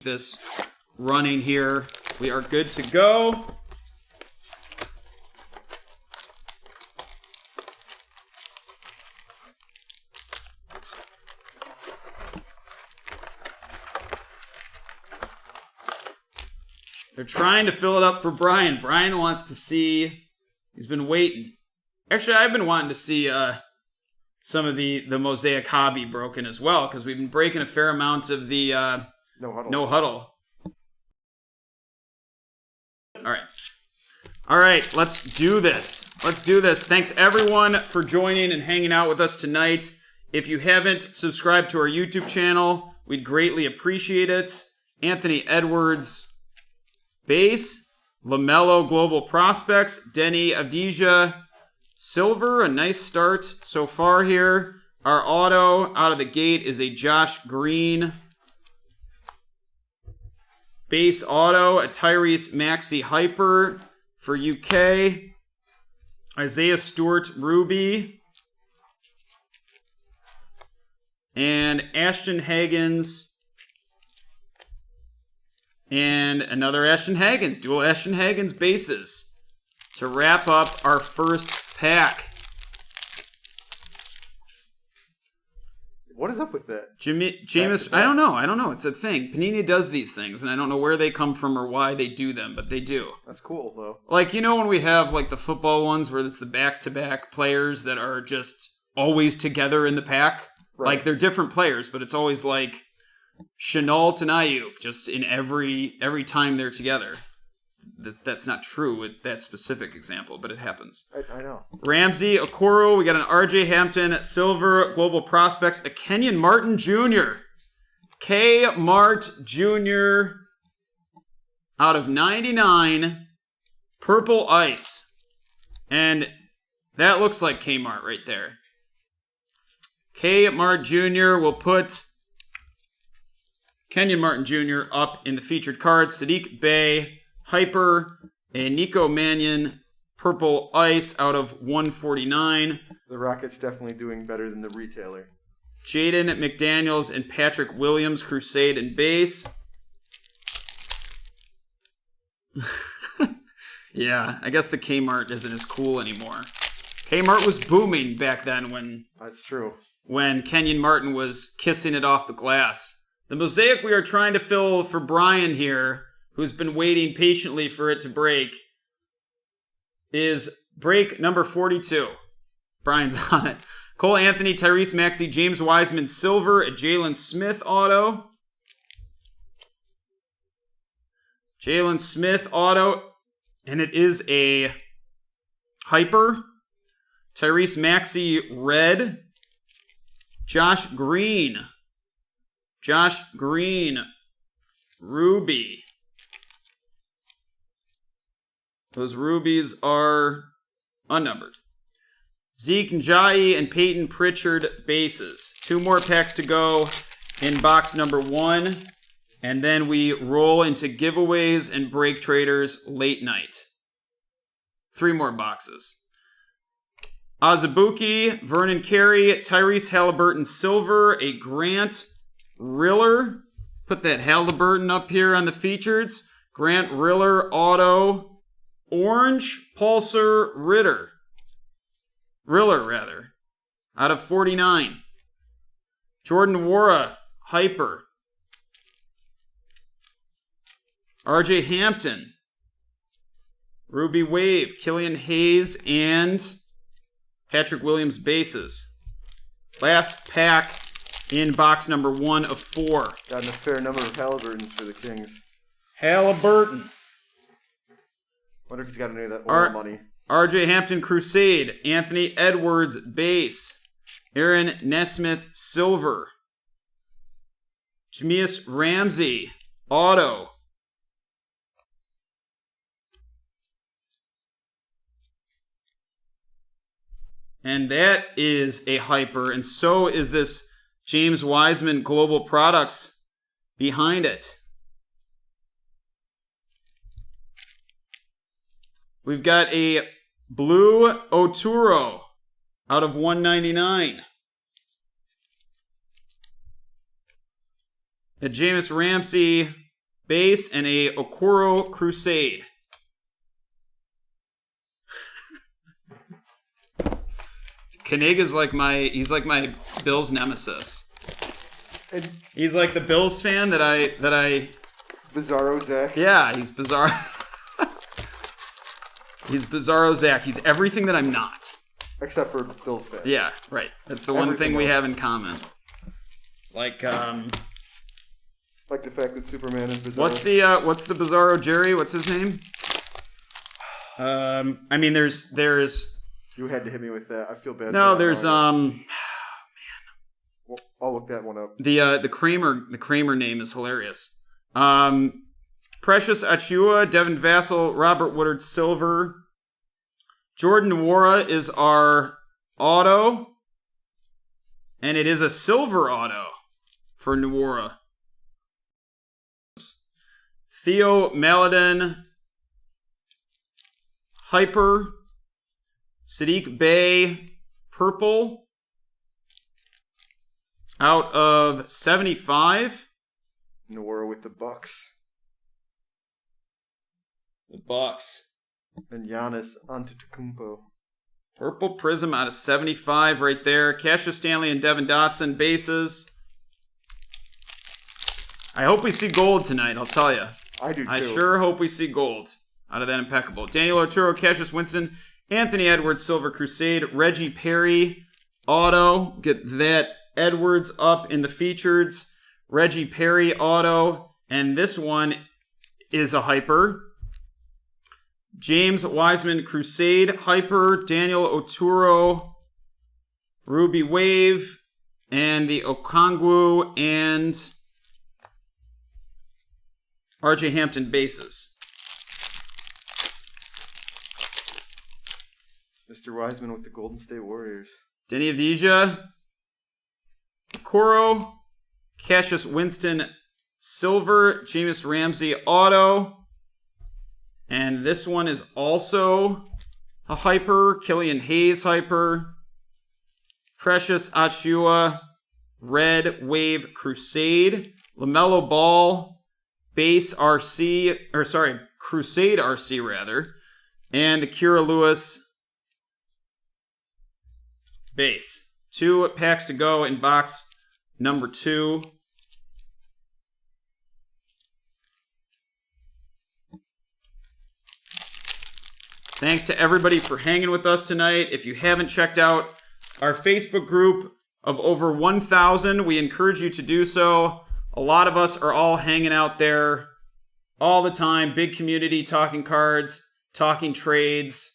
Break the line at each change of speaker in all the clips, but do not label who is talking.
this running here. We are good to go. They're trying to fill it up for Brian. Brian wants to see. He's been waiting. Actually, I've been wanting to see some of the Mosaic hobby broken as well, because we've been breaking a fair amount of the No Huddle. All right, let's do this. Thanks, everyone, for joining and hanging out with us tonight. If you haven't subscribed to our YouTube channel, we'd greatly appreciate it. Anthony Edwards, base. LaMelo Global Prospects. Denny Avdija, silver. A nice start so far here. Our auto out of the gate is a Josh Green base auto. A Tyrese Maxey Hyper for UK. Isaiah Stewart Ruby. And Ashton Hagens. And another Ashton Hagens. Dual Ashton Hagens bases to wrap up our first pack.
What is up with that?
Jameis, I don't know. It's a thing. Panini does these things, and I don't know where they come from or why they do them, but they do.
That's cool, though.
Like, you know when we have, like, the football ones where it's the back-to-back players that are just always together in the pack? Right. Like, they're different players, but it's always, like, Chenault and Ayuk, just in every time they're together. That's not true with that specific example, but it happens.
I know.
Ramsey, Okoro, we got an RJ Hampton, Silver, Global Prospects, a Kenyon Martin Jr. K. Mart Jr. out of 99, Purple Ice. And that looks like Kmart right there. K. Mart Jr. will put Kenyon Martin Jr. up in the featured cards. Sadiq Bey, Hyper, and Nico Mannion, Purple Ice out of 149.
The Rockets definitely doing better than the retailer.
Jaden McDaniels and Patrick Williams, Crusade and Base. Yeah, I guess the Kmart isn't as cool anymore. Kmart was booming back then when...
That's true.
When Kenyon Martin was kissing it off the glass. The mosaic we are trying to fill for Brian here, who's been waiting patiently for it to break, is break number 42. Brian's on it. Cole Anthony, Tyrese Maxey, James Wiseman, silver, a Jalen Smith auto. Jalen Smith auto, and it is a Hyper. Tyrese Maxey, red. Josh Green, Ruby. Those rubies are unnumbered. Zeke Njayi and Peyton Pritchard bases. 2 more packs to go in box number 1. And then we roll into giveaways and break traders late night. 3 more boxes. Azubuike, Vernon Carey, Tyrese Halliburton silver, a Grant Riller. Put that Halliburton up here on the features. Grant Riller auto, orange, Pulsar Riller, out of 49. Jordan Nwora, Hyper. RJ Hampton, Ruby Wave, Killian Hayes, and Patrick Williams bases. Last pack in box number 1 of 4.
Got a fair number of Halliburtons for the Kings.
Halliburton.
Wonder if he's got any of that oil money.
RJ Hampton Crusade. Anthony Edwards base. Aaron Nesmith silver. Jameis Ramsey auto. And that is a Hyper, and so is this James Wiseman Global Products behind it. We've got a blue Oturo out of 199. A Jameis Ramsey base, and a Okoro Crusade. Kaniga's like he's like my Bills nemesis. He's like the Bills fan that I
Bizarro Zach.
Yeah, he's bizarre. He's Bizarro Zach. He's everything that I'm not.
Except for Bills fan.
Yeah, right. That's the one thing we have in common. Like the
fact that Superman is Bizarro.
What's the Bizarro Jerry? What's his name? I mean, there's.
You had to hit me with that. I feel bad.
No, there's
Well, I'll look that one up.
The Kramer name is hilarious. Precious Achua, Devin Vassell, Robert Woodard Silver. Jordan Nwora is our auto. And it is a silver auto for Nwora. Theo Maladin. Hyper. Sadiq Bey. Purple. Out of 75.
Nwora with the Bucks.
The Bucks.
And Giannis Antetokounmpo.
Purple Prizm out of 75 right there. Cassius Stanley and Devin Dotson bases. I hope we see gold tonight, I'll tell you.
I do too.
I sure hope we see gold out of that impeccable. Daniel Otero, Cassius Winston, Anthony Edwards, Silver Crusade, Reggie Perry, auto. Get that Edwards up in the features. Reggie Perry, auto. And this one is a hyper. James Wiseman, Crusade, hyper. Daniel Otero, Ruby Wave. And the Okongwu and RJ Hampton bases.
Mr. Wiseman with the Golden State Warriors.
Denny Avdija, Okoro, Cassius Winston, silver. Jameis Ramsey, auto. And this one is also a hyper. Killian Hayes, hyper. Precious Achua, red wave Crusade. LaMelo Ball, base RC, Crusade RC rather. And the Kira Lewis base. 2 packs to go in box number 2. Thanks to everybody for hanging with us tonight. If you haven't checked out our Facebook group of over 1,000, we encourage you to do so. A lot of us are all hanging out there all the time. Big community, talking cards, talking trades.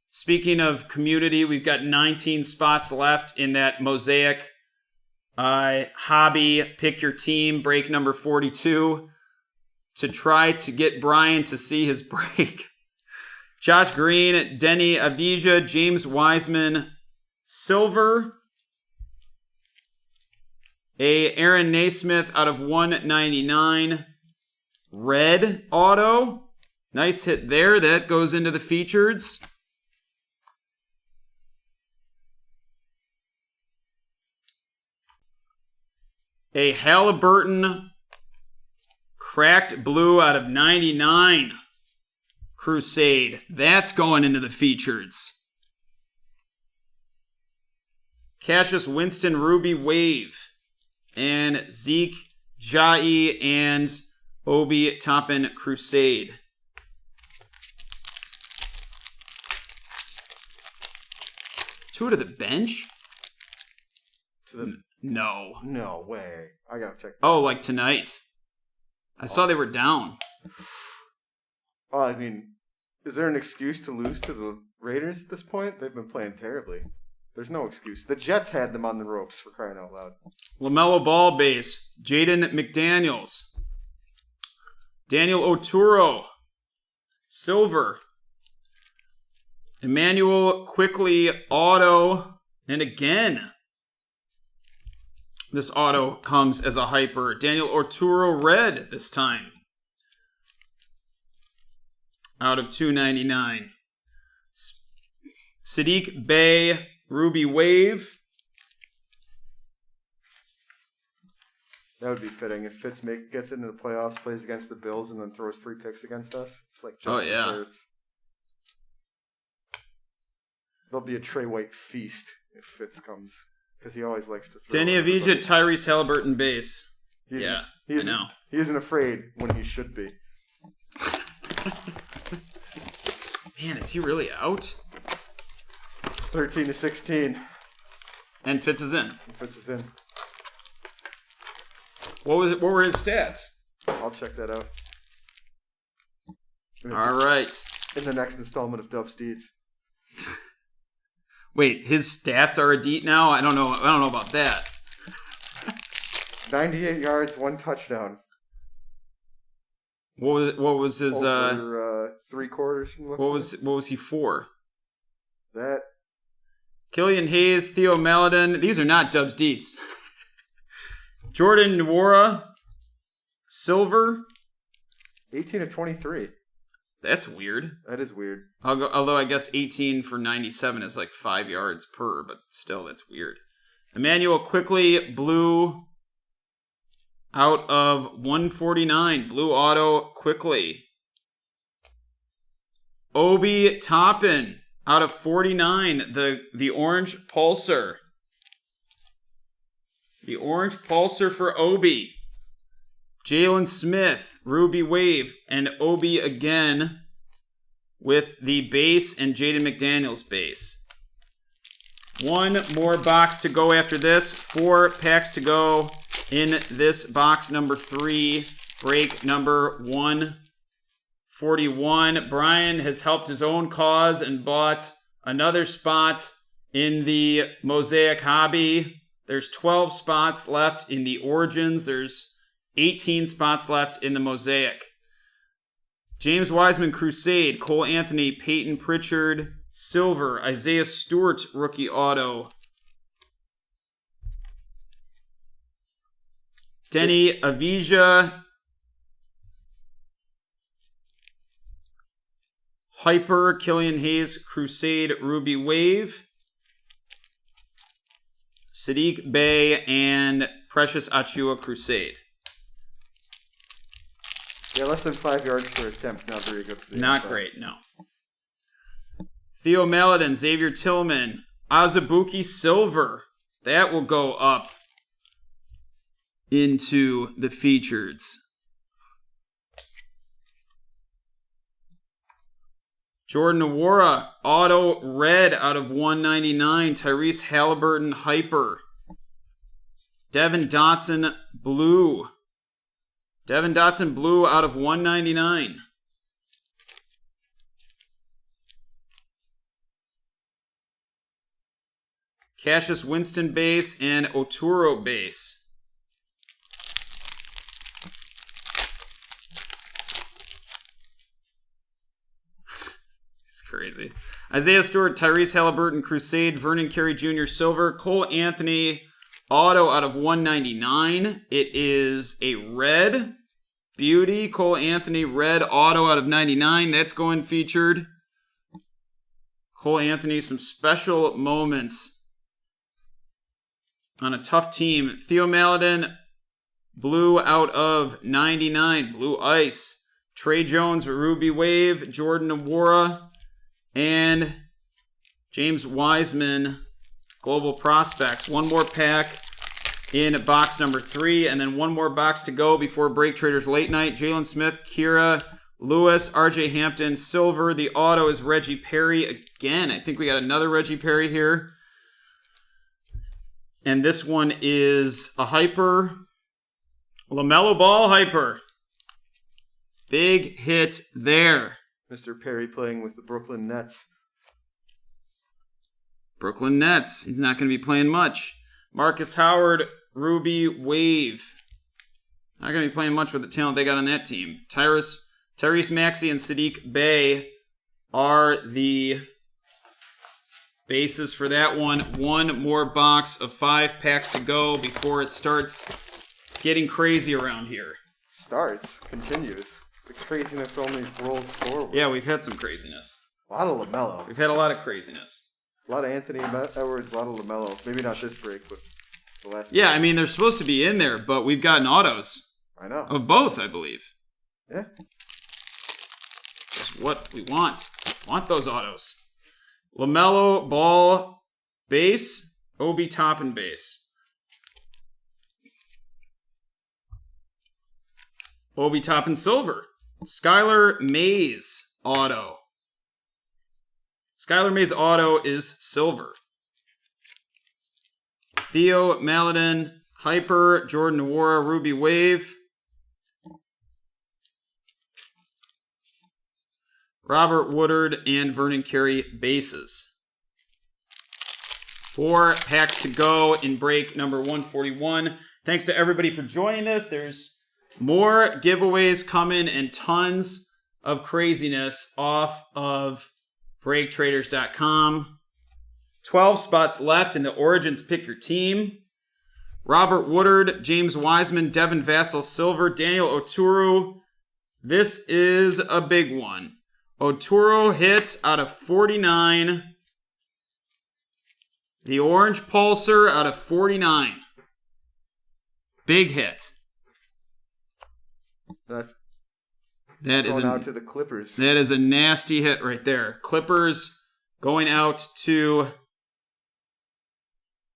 Speaking of community, we've got 19 spots left in that Mosaic hobby. Pick your team, break number 42, to try to get Brian to see his break. Josh Green, Denny Avdija, James Wiseman, silver. A Aaron Naismith out of 199, red auto. Nice hit there. That goes into the features. A Halliburton cracked blue out of 99. Crusade. That's going into the features. Cassius Winston Ruby Wave. And Zeke Jai and Obi Toppin Crusade. Two to the bench? No.
No way. I gotta check.
Oh, like tonight. I saw they were down.
I mean, is there an excuse to lose to the Raiders at this point? They've been playing terribly. There's no excuse. The Jets had them on the ropes, for crying out loud.
LaMelo Ball base. Jaden McDaniels. Daniel Oturo. Silver. Emmanuel Quickly auto. And again, this auto comes as a hyper. Daniel Oturo red this time. Out of 299. Sadiq Bey, Ruby Wave.
That would be fitting if Fitz gets into the playoffs, plays against the Bills, and then throws 3 picks against us. It's like just desserts. There'll be a Trey White feast if Fitz comes, because he always likes to throw.
Danny Avdija, Tyrese Halliburton base. I know.
He isn't afraid when he should be.
Man, is he really out?
It's 13-16.
And Fitz is in.
Fitz is in.
What were his stats?
I'll check that out.
All right.
In the next installment of Dub's Deeds.
Wait, his stats are a deet now? I don't know about that.
98 yards, 1 touchdown.
What was his
over 3 quarters from
what was he for?
That
Killian Hayes, Theo Maladin. These are not Dubs Deets. Jordan Nwora, silver.
18-23.
That's weird.
That is weird.
Although I guess 18 for 97 is like 5 yards per, but still, that's weird. Emmanuel Quickly, blue, out of 149. Blue auto, Quickly. Obi Toppin, out of 49. The orange pulsar. The orange pulsar for Obi. Jalen Smith, Ruby Wave, and Obi again with the base and Jaden McDaniels base. 1 more box to go after this. 4 packs to go in this box number 3, break number 141. Brian has helped his own cause and bought another spot in the Mosaic hobby. There's 12 spots left in the Origins. There's 18 spots left in the Mosaic. James Wiseman, Crusade. Cole Anthony, Peyton Pritchard, silver. Isaiah Stewart, rookie auto. Denny Avdija, Hyper. Killian Hayes, Crusade, Ruby Wave. Sadiq Bey and Precious Achiuwa, Crusade.
Yeah, less than 5 yards per attempt. Not very good for the
Not
inside.
great, no. Theo Maladin, Xavier Tillman, Azubuike silver. That will go up into the features. Jordan Nwora, auto red out of 199. Tyrese Halliburton, hyper. Devin Dotson, blue. Devin Dotson, blue out of 199. Cassius Winston base and Oturo base. It's crazy. Isaiah Stewart, Tyrese Halliburton, Crusade, Vernon Carey Jr., silver. Cole Anthony, auto out of 199. It is a red beauty. Cole Anthony, red auto out of 99. That's going featured. Cole Anthony, some special moments on a tough team. Theo Maladin, blue out of 99. Blue ice. Trey Jones, Ruby Wave. Jordan Nwora. And James Wiseman, Global Prospects. 1 more pack in box number 3, and then 1 more box to go before BreakTraders Late Night. Jalen Smith, Kira Lewis, RJ Hampton, silver. The auto is Reggie Perry again. I think we got another Reggie Perry here. And this one is a hyper. LaMelo Ball hyper. Big hit there.
Mr. Perry playing with the Brooklyn Nets.
Brooklyn Nets. He's not going to be playing much. Marcus Howard, Ruby Wave. Not going to be playing much with the talent they got on that team. Tyrese Maxey and Sadiq Bey are the bases for that one. 1 more box of 5 packs to go before it starts getting crazy around here.
Continues. The craziness only rolls forward.
Yeah, we've had some craziness.
A lot of LaMelo.
We've had a lot of craziness.
A lot of Anthony Edwards, a lot of LaMelo. Maybe not this break, but the last.
Yeah, I mean, they're supposed to be in there, but we've gotten autos.
I know.
Of both, I believe.
Yeah.
That's what we want. Want those autos. LaMelo Ball base. Obi Toppin base. Obi Toppin silver. Skylar Mays auto. Skylar Mays auto is silver. Theo Maladin hyper. Jordan Nwora Ruby Wave. Robert Woodard and Vernon Carey bases. 4 packs to go in break number 141. Thanks to everybody for joining us. There's more giveaways coming and tons of craziness off of BreakTraders.com. 12 spots left in the Origins Pick Your Team. Robert Woodard, James Wiseman, Devin Vassell Silver, Daniel Oturu. This is a big one. Oturu hits out of 49. The Orange Pulsar out of 49. Big hit.
That
is
going out to the Clippers.
That is a nasty hit right there. Clippers going out to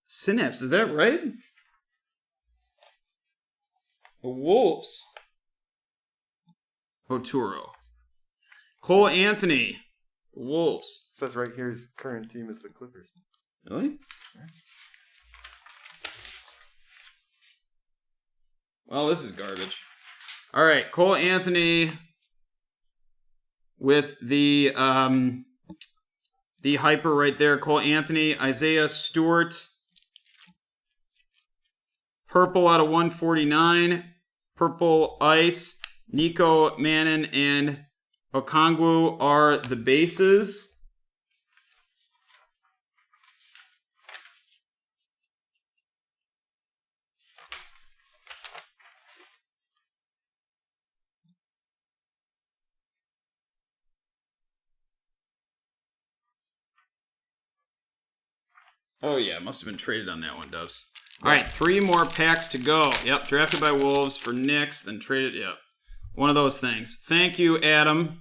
Synapse. Is that right? The Wolves. Oturu. Cole Anthony. Wolves.
It says right here his current team is the Clippers.
Really? Well, this is garbage. All right, Cole Anthony with the hyper right there. Cole Anthony, Isaiah Stewart. Purple out of 149. Purple Ice. Nico Mannon and Okongwu are the bases. Oh, yeah, must have been traded on that one, Dubs. All right, 3 more packs to go. Yep, drafted by Wolves for Knicks, then traded. Yep, one of those things. Thank you, Adam.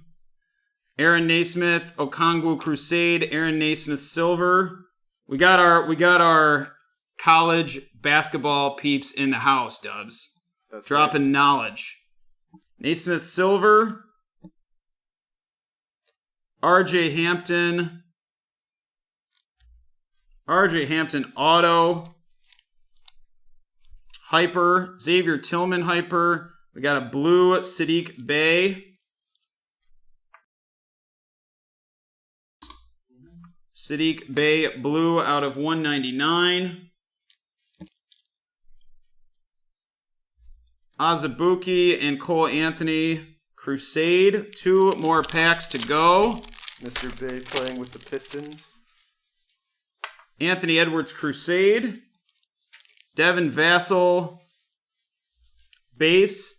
Aaron Naismith, Okongwu Crusade, Aaron Naismith Silver. We got our college basketball peeps in the house, Dubs.
That's
dropping
right.
Knowledge. Naismith Silver. RJ Hampton. RJ Hampton Auto. Hyper. Xavier Tillman Hyper. We got a blue Sadiq Bey. Sadiq Bey blue out of 199. Azubuike and Cole Anthony Crusade. 2 more packs to go.
Mr. Bey playing with the Pistons.
Anthony Edwards Crusade. Devin Vassell base.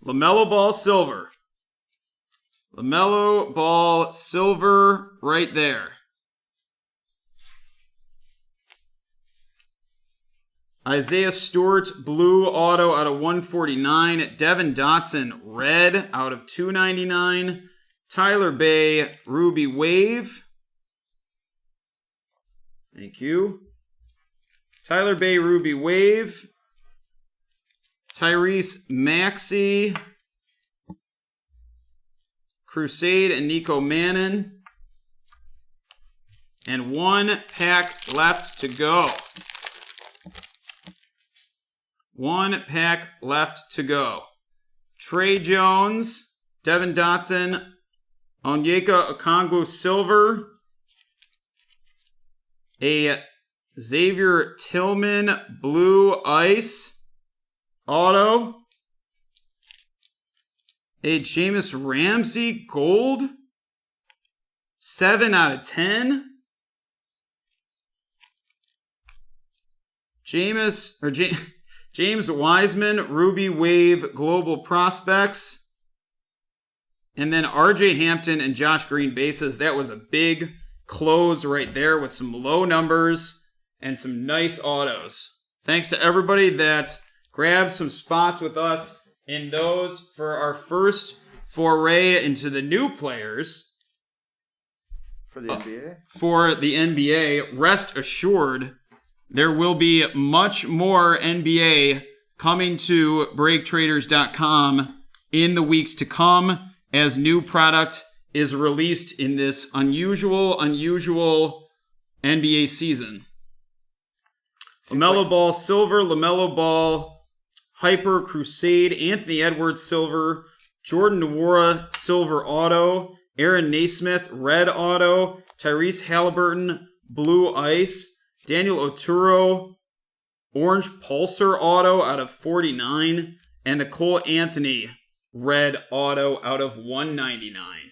LaMelo Ball Silver. LaMelo Ball Silver right there. Isaiah Stewart blue auto out of 149. Devin Dotson red out of 299. Tyler Bey Ruby Wave. Thank you. Tyler Bey Ruby Wave. Tyrese Maxey. Crusade and Nico Mannon. And 1 pack left to go. 1 pack left to go. Trey Jones, Devin Dotson, Onyeka Okongwu Silver, a Xavier Tillman Blue Ice Auto, a Jameis Ramsey Gold, 7 out of 10. James Wiseman, Ruby Wave Global Prospects. And then RJ Hampton and Josh Green bases. That was a big close right there with some low numbers and some nice autos. Thanks to everybody that grabbed some spots with us in those for our first foray into the new players.
For the NBA?
For the NBA. Rest assured, there will be much more NBA coming to BreakTraders.com in the weeks to come as new product is released in this unusual NBA season. LaMelo Ball Silver, LaMelo Ball Hyper Crusade, Anthony Edwards Silver, Jordan Nwora Silver Auto, Aaron Naismith Red Auto, Tyrese Halliburton Blue Ice, Daniel Oturu Orange Pulsar Auto out of 49, and the Cole Anthony Red Auto out of 199.